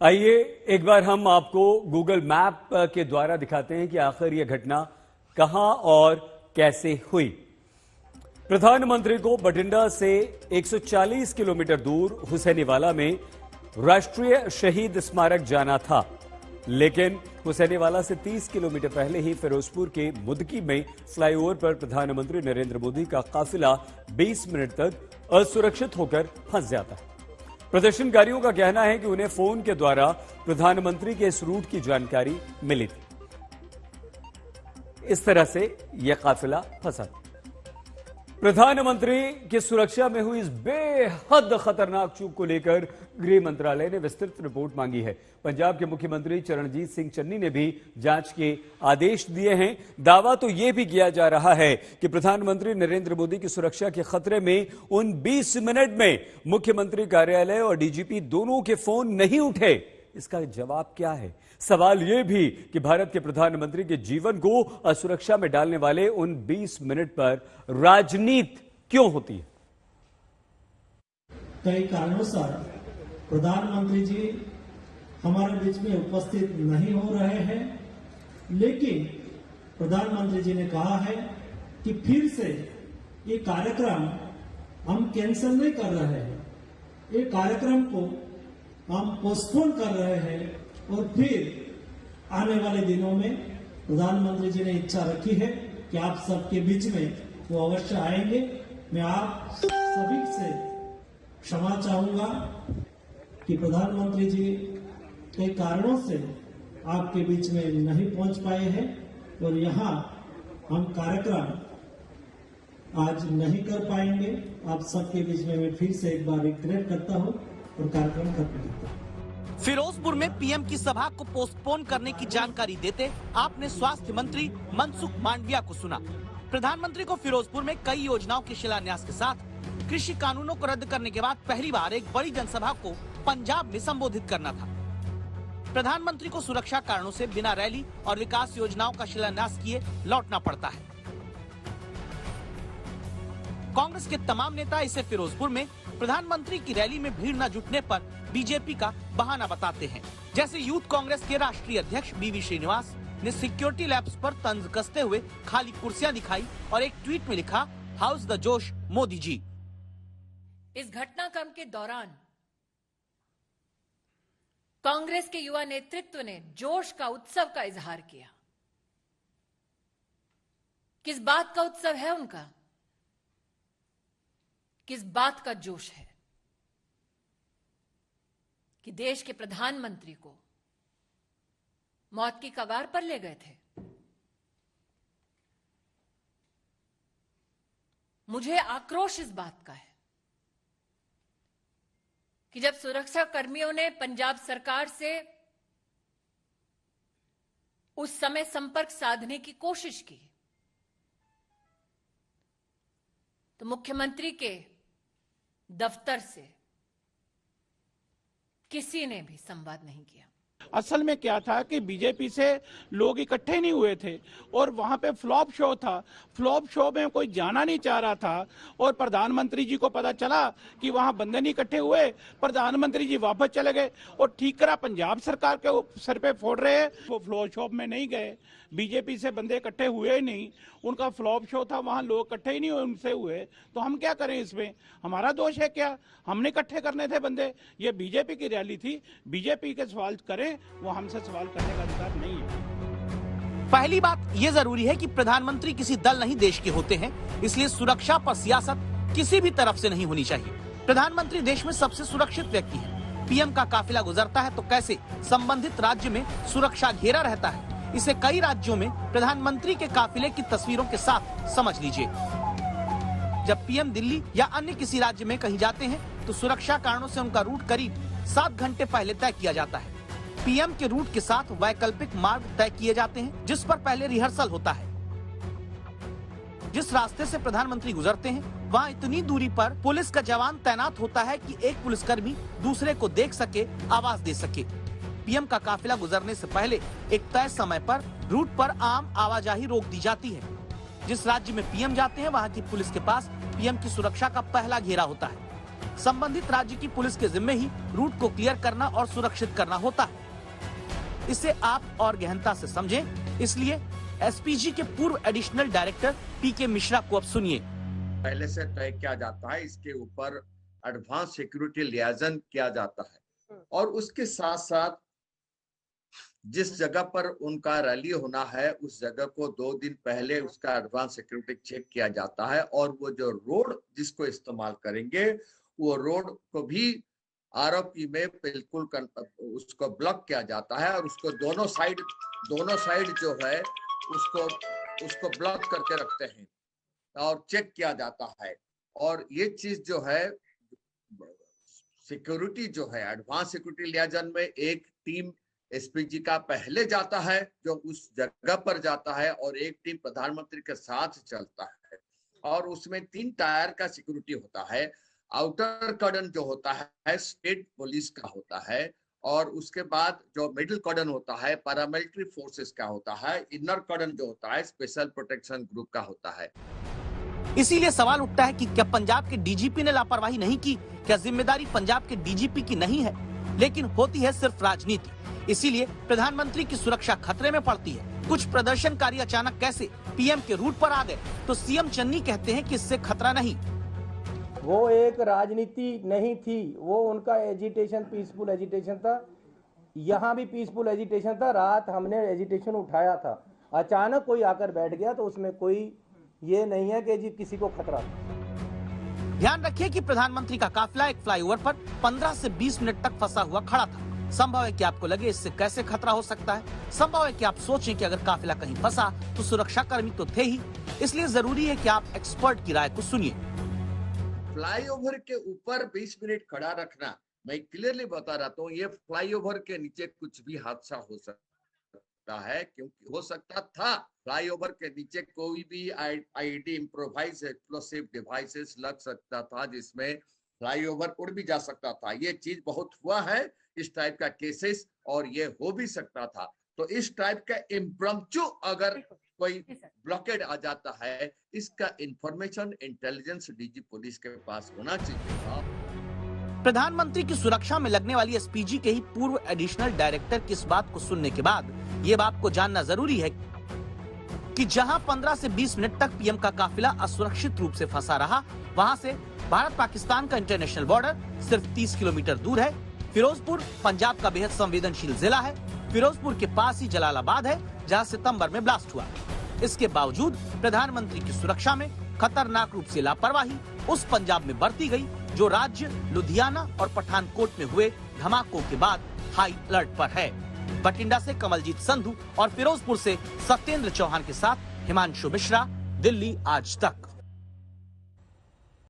आइए एक बार हम आपको गूगल मैप के द्वारा दिखाते हैं कि आखिर यह घटना कहां और कैसे हुई। प्रधानमंत्री को बठिंडा से 140 किलोमीटर दूर हुसैनीवाला में राष्ट्रीय शहीद स्मारक जाना था, लेकिन हुसैनीवाला से 30 किलोमीटर पहले ही फिरोजपुर के मुदकी में फ्लाईओवर पर प्रधानमंत्री नरेंद्र मोदी का काफिला 20 मिनट तक असुरक्षित होकर फंस जाता है। प्रदर्शनकारियों का कहना है कि उन्हें फोन के द्वारा प्रधानमंत्री के इस रूट की जानकारी मिली थी। इस तरह से यह काफिला फंसा था। प्रधानमंत्री की सुरक्षा में हुई इस बेहद खतरनाक चूक को लेकर गृह मंत्रालय ने विस्तृत रिपोर्ट मांगी है। पंजाब के मुख्यमंत्री चरणजीत सिंह चन्नी ने भी जांच के आदेश दिए हैं। दावा तो यह भी किया जा रहा है कि प्रधानमंत्री नरेंद्र मोदी की सुरक्षा के खतरे में उन 20 मिनट में मुख्यमंत्री कार्यालय और डीजीपी दोनों के फोन नहीं उठे। इसका जवाब क्या है? सवाल यह भी कि भारत के प्रधानमंत्री के जीवन को असुरक्षा में डालने वाले उन 20 मिनट पर राजनीति क्यों होती है? कई कारणों से प्रधानमंत्री जी हमारे बीच में उपस्थित नहीं हो रहे हैं, लेकिन प्रधानमंत्री जी ने कहा है कि फिर से ये कार्यक्रम हम कैंसिल नहीं कर रहे हैं, ये कार्यक्रम को हम पोस्टपोन कर रहे हैं और फिर आने वाले दिनों में प्रधानमंत्री जी ने इच्छा रखी है कि आप सबके बीच में वो अवश्य आएंगे। मैं आप सभी से क्षमा चाहूंगा कि प्रधानमंत्री जी कई कारणों से आपके बीच में नहीं पहुंच पाए हैं और यहाँ हम कार्यक्रम आज नहीं कर पाएंगे। आप सबके बीच में मैं फिर से एक बार रिग्रेट करता हूँ और कार्यक्रम खत्म करता हूँ। फिरोजपुर में पीएम की सभा को पोस्टपोन करने की जानकारी देते आपने स्वास्थ्य मंत्री मनसुख मांडविया को सुना। प्रधानमंत्री को फिरोजपुर में कई योजनाओं के शिलान्यास के साथ कृषि कानूनों को रद्द करने के बाद पहली बार एक बड़ी जनसभा को पंजाब में संबोधित करना था। प्रधानमंत्री को सुरक्षा कारणों से बिना रैली और विकास योजनाओं का शिलान्यास किए लौटना पड़ता है। कांग्रेस के तमाम नेता इसे फिरोजपुर में प्रधानमंत्री की रैली में भीड़ न जुटने पर बीजेपी का बहाना बताते हैं। जैसे यूथ कांग्रेस के राष्ट्रीय अध्यक्ष बीवी श्रीनिवास ने सिक्योरिटी लैब्स पर तंज कसते हुए खाली कुर्सियां दिखाई और एक ट्वीट में लिखा, हाउस द जोश मोदी जी। इस घटनाक्रम के दौरान कांग्रेस के युवा नेतृत्व ने जोश का उत्सव का इजहार किया। किस बात का उत्सव है उनका? किस बात का जोश है कि देश के प्रधानमंत्री को मौत की कगार पर ले गए थे? मुझे आक्रोश इस बात का है कि जब सुरक्षा कर्मियों ने पंजाब सरकार से उस समय संपर्क साधने की कोशिश की तो मुख्यमंत्री के दफ्तर से किसी ने भी संवाद नहीं किया। असल में क्या था कि बीजेपी से लोग इकट्ठे नहीं हुए थे और वहां पे फ्लॉप शो था। फ्लॉप शो में कोई जाना नहीं चाह रहा था और प्रधानमंत्री जी को पता चला कि वहां बंदे नहीं इकट्ठे हुए, प्रधानमंत्री जी वापस चले गए और ठीकरा पंजाब सरकार के सर पे फोड़ रहे हैं। वो फ्लॉप शो में नहीं गए, बीजेपी से बंदे इकट्ठे हुए ही नहीं, उनका फ्लॉप शो था, वहां लोग इकट्ठे ही नहीं उनसे हुए, तो हम क्या करें? इसमें हमारा दोष है क्या? हमने इकट्ठे करने थे बंदे, ये बीजेपी की रैली थी, बीजेपी के सवाल करें, वो हमसे सवाल करने का अधिकार नहीं है। पहली बात यह जरूरी है कि प्रधानमंत्री किसी दल नहीं देश के होते हैं, इसलिए सुरक्षा पर सियासत किसी भी तरफ से नहीं होनी चाहिए। प्रधानमंत्री देश में सबसे सुरक्षित व्यक्ति है। पीएम का काफिला गुजरता है तो कैसे संबंधित राज्य में सुरक्षा घेरा रहता है, इसे कई राज्यों में प्रधानमंत्री के काफिले की तस्वीरों के साथ समझ लीजिए। जब पीएम दिल्ली या अन्य किसी राज्य में कहीं जाते हैं तो सुरक्षा कारणों से उनका रूट करीब 7 घंटे पहले तय किया जाता है। पीएम के रूट के साथ वैकल्पिक मार्ग तय किए जाते हैं, जिस पर पहले रिहर्सल होता है। जिस रास्ते से प्रधानमंत्री गुजरते हैं वहाँ इतनी दूरी पर पुलिस का जवान तैनात होता है कि एक पुलिसकर्मी दूसरे को देख सके, आवाज दे सके। पीएम का काफिला गुजरने से पहले एक तय समय पर रूट पर आम आवाजाही रोक दी जाती है। जिस राज्य में पीएम जाते हैं वहाँ की पुलिस के पास पीएम की सुरक्षा का पहला घेरा होता है। संबंधित राज्य की पुलिस के जिम्मे ही रूट को क्लियर करना और सुरक्षित करना होता है। इसे आप और गहनता से समझें, इसलिए एसपीजी के पूर्व एडिशनल डायरेक्टर पीके मिश्रा को अब सुनिए। पहले से तय किया जाता है, इसके ऊपर एडवांस सिक्योरिटी लियाजन किया जाता है और उसके साथ साथ जिस जगह पर उनका रैली होना है उस जगह को 2 दिन पहले उसका एडवांस सिक्योरिटी चेक किया जाता है और वो जो रोड जिसको इस्तेमाल करेंगे वो रोड को भी आरओपी में बिल्कुल उसको ब्लॉक किया जाता है और उसको दोनों साइड जो है उसको ब्लॉक करके रखते हैं और चेक किया जाता है। और ये चीज जो है सिक्योरिटी जो है एडवांस सिक्योरिटी लियाजन में एक टीम एसपीजी का पहले जाता है जो उस जगह पर जाता है और एक टीम प्रधानमंत्री के साथ चलता है और उसमें 3 टायर का सिक्योरिटी होता है। आउटर कर्डन जो होता है स्टेट पुलिस का होता है और उसके बाद जो मिडिल कर्डन होता है पैरामिलिट्री फोर्सेस का होता है, इनर कर्डन जो होता है स्पेशल प्रोटेक्शन ग्रुप का होता है। इसीलिए सवाल उठता है कि क्या पंजाब के डीजीपी ने लापरवाही नहीं की? क्या जिम्मेदारी पंजाब के डीजीपी की नहीं है? लेकिन होती है सिर्फ राजनीति, इसीलिए प्रधानमंत्री की सुरक्षा खतरे में पड़ती है। कुछ प्रदर्शनकारी अचानक कैसे पीएम के रूट पर आ गए तो सीएम चन्नी कहते हैं कि इससे खतरा नहीं। वो एक राजनीति नहीं थी, वो उनका एजिटेशन पीसफुल एजिटेशन था। यहाँ भी पीसफुल एजिटेशन था, रात हमने एजिटेशन उठाया था, अचानक कोई आकर बैठ गया तो उसमें कोई ये नहीं है कि जी किसी को खतरा था। ध्यान रखिए कि प्रधानमंत्री का काफिला एक फ्लाईओवर पर 15 से 20 मिनट तक फंसा हुआ खड़ा था। संभव है कि आपको लगे इससे कैसे खतरा हो सकता है। संभव है कि आप सोचें कि अगर काफिला कहीं फंसा तो सुरक्षा कर्मी तो थे ही, इसलिए जरूरी है कि आप एक्सपर्ट की राय को सुनिए। फ्लाईओवर के ऊपर 20 मिनट खड़ा रखना, मैं क्लियरली बता रहा हूँ, ये फ्लाईओवर के नीचे कुछ भी हादसा हो सकता है, क्योंकि हो सकता था फ्लाईओवर के नीचे कोई भी आईईडी इम्प्रोवाइज एक्सप्लोसिव डिवाइसेस लग सकता था जिसमें फ्लाईओवर उड़ भी जा सकता था। ये चीज बहुत हुआ है इस टाइप का केसेस और ये हो भी सकता था। तो इस टाइप का इम्प्रम्पचू अगर कोई ब्लॉकेड आ जाता है, इसका इंफॉर्मेशन इंटेलिजेंस डीजी पुलिस के पास होना चाहिए। प्रधानमंत्री की सुरक्षा में लगने वाली एसपीजी के ही पूर्व एडिशनल डायरेक्टर की इस बात को सुनने के बाद ये बात को जानना जरूरी है कि जहां 15 से 20 मिनट तक पीएम का काफिला असुरक्षित रूप से फंसा रहा, वहां से भारत पाकिस्तान का इंटरनेशनल बॉर्डर सिर्फ 30 किलोमीटर दूर है। फिरोजपुर पंजाब का बेहद संवेदनशील जिला है। फिरोजपुर के पास ही जलालाबाद है जहां सितंबर में ब्लास्ट हुआ। इसके बावजूद प्रधानमंत्री की सुरक्षा में खतरनाक रूप से लापरवाही उस पंजाब में बरती गई जो राज्य लुधियाना और पठानकोट में हुए धमाकों के बाद हाई अलर्ट पर है। बठिंडा से कमलजीत संधू और फिरोजपुर से सत्येंद्र चौहान के साथ हिमांशु मिश्रा, दिल्ली आज तक।